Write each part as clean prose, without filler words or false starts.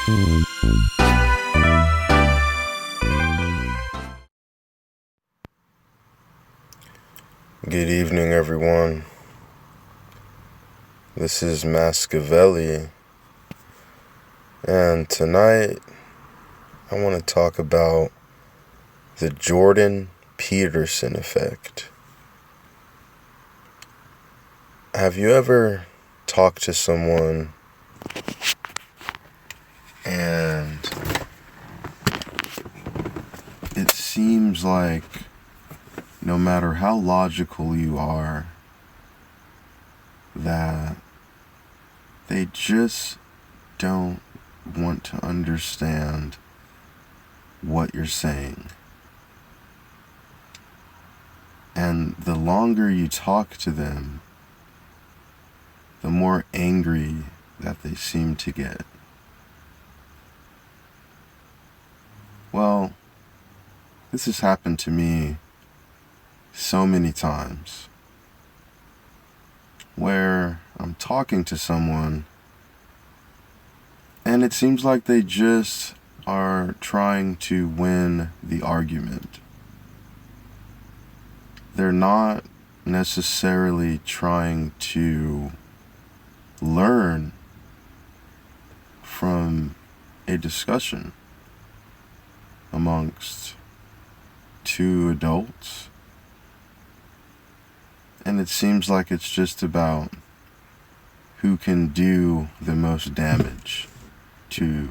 Good evening, everyone. This is Mascavelli, and tonight I want to talk about the Jordan Peterson effect. Have you ever talked to someone and it seems like no matter how logical you are, that they just don't want to understand what you're saying? And the longer you talk to them, the more angry that they seem to get. Well, this has happened to me so many times, where I'm talking to someone and it seems like they just are trying to win the argument. They're not necessarily trying to learn from a discussion amongst two adults. And it seems like it's just about who can do the most damage to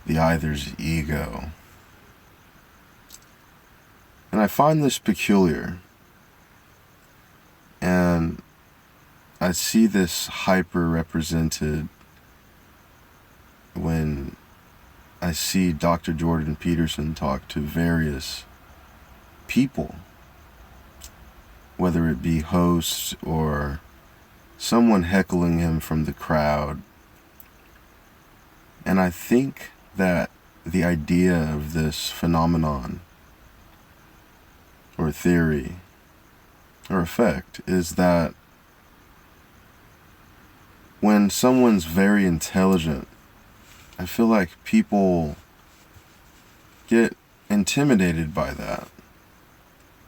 the other's ego. And I find this peculiar. And I see this hyper represented when I see Dr. Jordan Peterson talk to various people, whether it be hosts or someone heckling him from the crowd. And I think that the idea of this phenomenon or theory or effect is that when someone's very intelligent, I feel like people get intimidated by that,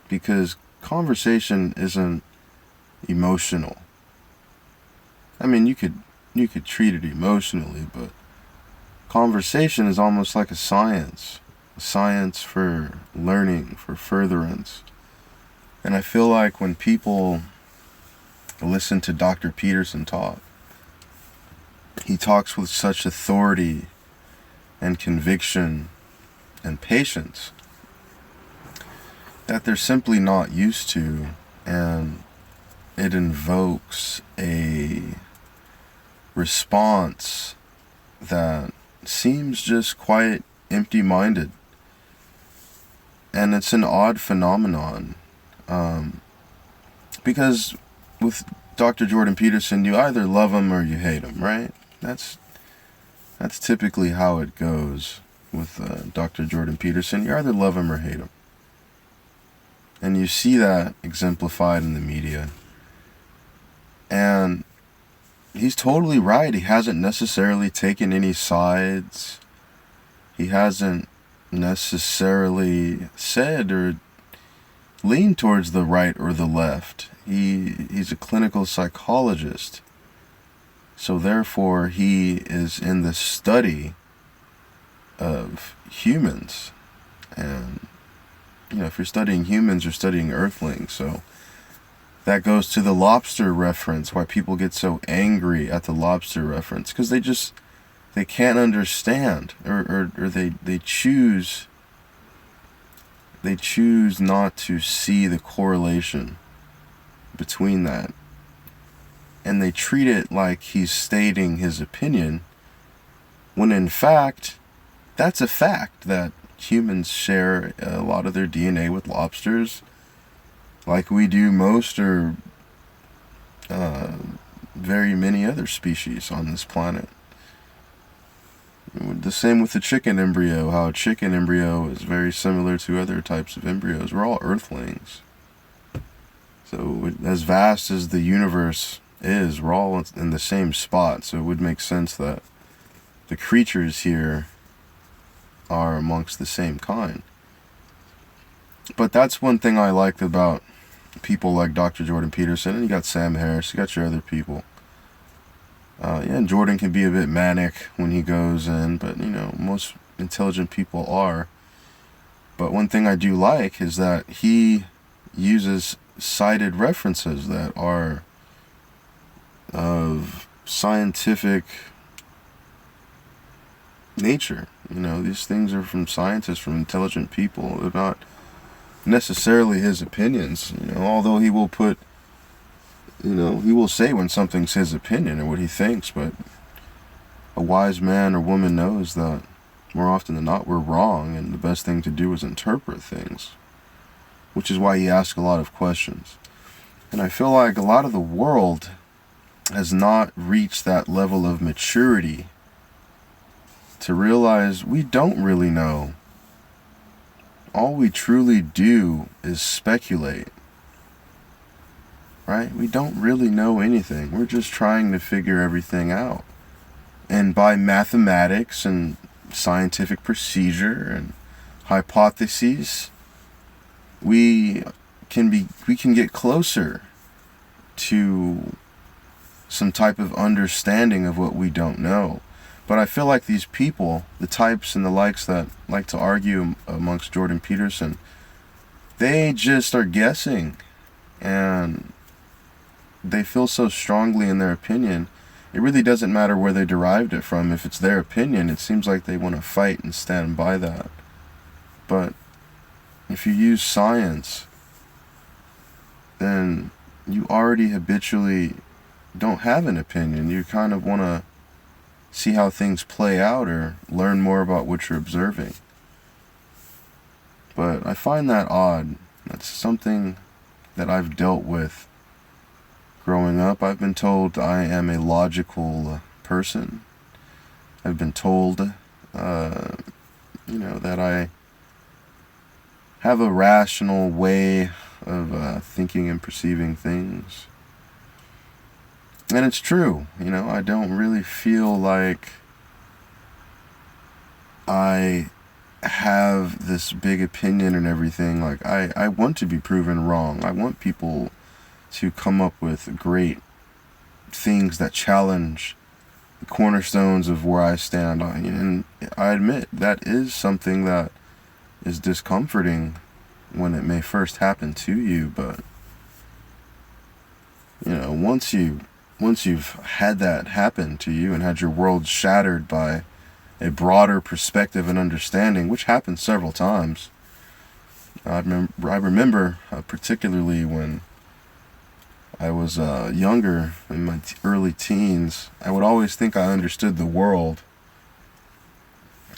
because conversation isn't emotional. I mean, you could treat it emotionally, but conversation is almost like a science for learning, for furtherance. And I feel like when people listen to Dr. Peterson talk, he talks with such authority and conviction and patience that they're simply not used to, and it invokes a response that seems just quite empty-minded. And it's an odd phenomenon, because with Dr. Jordan Peterson, you either love him or you hate him, right? That's typically how it goes with Dr. Jordan Peterson. You either love him or hate him. And you see that exemplified in the media. And he's totally right. He hasn't necessarily taken any sides. He hasn't necessarily said or leaned towards the right or the left. He's a clinical psychologist. So therefore, he is in the study of humans. And, if you're studying humans, you're studying earthlings. So that goes to the lobster reference, why people get so angry at the lobster reference, because they can't understand, or they choose not to see the correlation between that. And they treat it like he's stating his opinion, when in fact, that's a fact that humans share a lot of their DNA with lobsters, like we do most or very many other species on this planet. The same with the chicken embryo, how a chicken embryo is very similar to other types of embryos. We're all earthlings. So as vast as the universe is, we're all in the same spot, so it would make sense that the creatures here are amongst the same kind. But that's one thing I liked about people like Dr. Jordan Peterson, and you got Sam Harris, you got your other people. And Jordan can be a bit manic when he goes in, but most intelligent people are. But one thing I do like is that he uses cited references that are of scientific nature. These things are from scientists, from intelligent people. They're not necessarily his opinions, although he will put, he will say when something's his opinion or what he thinks, but a wise man or woman knows that more often than not we're wrong, and the best thing to do is interpret things, which is why he asks a lot of questions. And I feel like a lot of the world has not reached that level of maturity to realize we don't really know. All we truly do is speculate, right? We don't really know anything. We're just trying to figure everything out. And by mathematics and scientific procedure and hypotheses, we can get closer to some type of understanding of what we don't know. But I feel like these people, the types and the likes that like to argue amongst Jordan Peterson, they just are guessing, and they feel so strongly in their opinion. It really doesn't matter where they derived it from. If it's their opinion, it seems like they want to fight and stand by that. But if you use science, then you already habitually don't have an opinion. You kind of want to see how things play out or learn more about what you're observing. But I find that odd. That's something that I've dealt with growing up. I've been told I am a logical person. I've been told, that I have a rational way of thinking and perceiving things. And it's true. I don't really feel like I have this big opinion and everything. Like, I want to be proven wrong. I want people to come up with great things that challenge the cornerstones of where I stand on. And I admit that is something that is discomforting when it may first happen to you. But, once you've had that happen to you and had your world shattered by a broader perspective and understanding, which happened several times. I remember particularly when I was younger, in my early teens, I would always think I understood the world.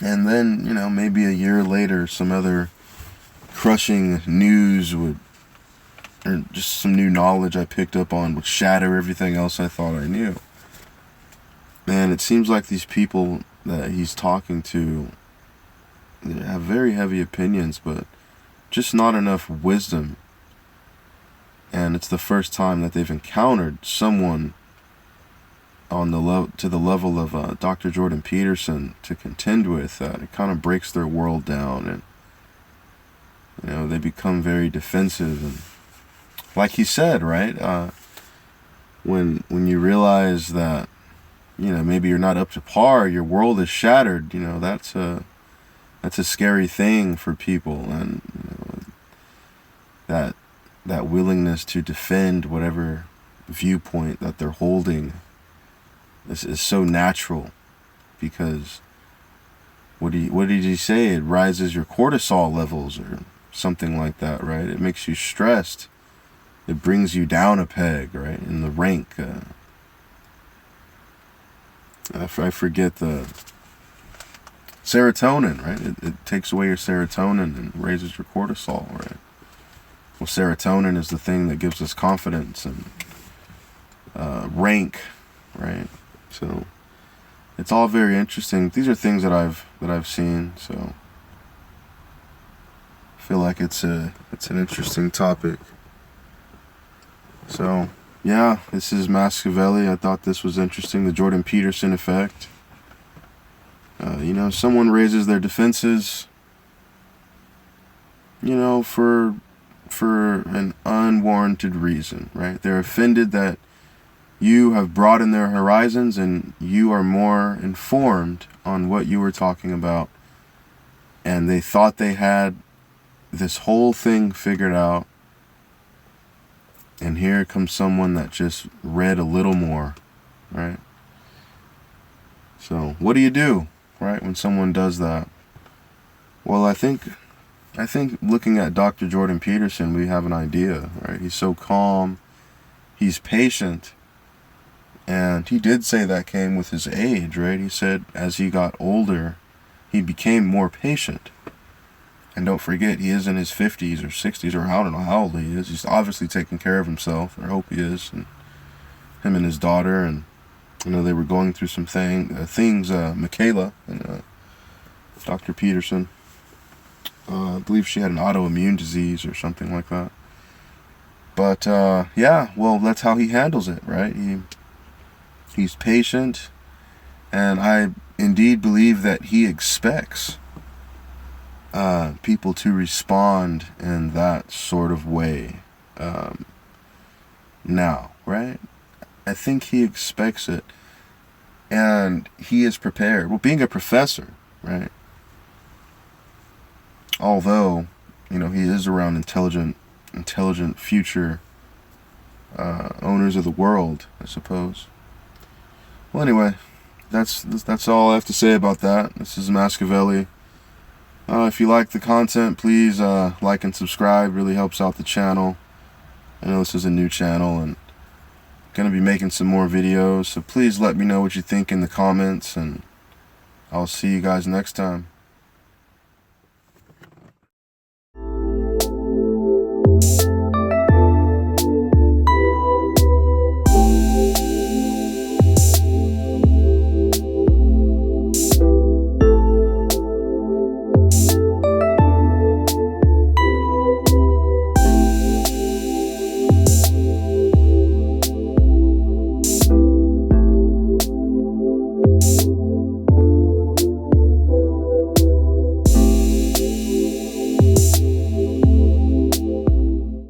And then, maybe a year later, some other crushing news or just some new knowledge I picked up on would shatter everything else I thought I knew. And it seems like these people that he's talking to have very heavy opinions, but just not enough wisdom. And it's the first time that they've encountered someone on to the level of Dr. Jordan Peterson to contend with. It kind of breaks their world down, and they become very defensive. And like he said, right, when you realize that maybe you're not up to par, your world is shattered. That's a scary thing for people, and that willingness to defend whatever viewpoint that they're holding is so natural, because what did he say? It rises your cortisol levels or something like that, right? It makes you stressed. It brings you down a peg, right, in the rank. I forget the serotonin, right? It takes away your serotonin and raises your cortisol, right? Well, serotonin is the thing that gives us confidence and rank, right? So it's all very interesting. These are things that I've seen, so I feel like it's an interesting topic. So yeah, this is Mascavelli. I thought this was interesting, the Jordan Peterson effect. Someone raises their defenses, for an unwarranted reason, right? They're offended that you have broadened their horizons and you are more informed on what you were talking about. And they thought they had this whole thing figured out. And here comes someone that just read a little more, right? So what do you do, right, when someone does that? Well, I think looking at Dr. Jordan Peterson, we have an idea, right? He's so calm, he's patient, and he did say that came with his age, right? He said as he got older, he became more patient. And don't forget, he is in his 50s or 60s, or I don't know how old he is. He's obviously taking care of himself, or I hope he is, and him and his daughter, and they were going through some things, Michaela and Dr. Peterson. I believe she had an autoimmune disease or something like that. But, well, that's how he handles it, right? He's patient, and I indeed believe that he expects people to respond in that sort of way now, right? I think he expects it, and he is prepared. Well, being a professor, right? Although, he is around intelligent future owners of the world, I suppose. Well, anyway, that's all I have to say about that. This is Mascavelli. If you like the content, please like and subscribe. Really helps out the channel. I know this is a new channel and going to be making some more videos, so please let me know what you think in the comments, and I'll see you guys next time.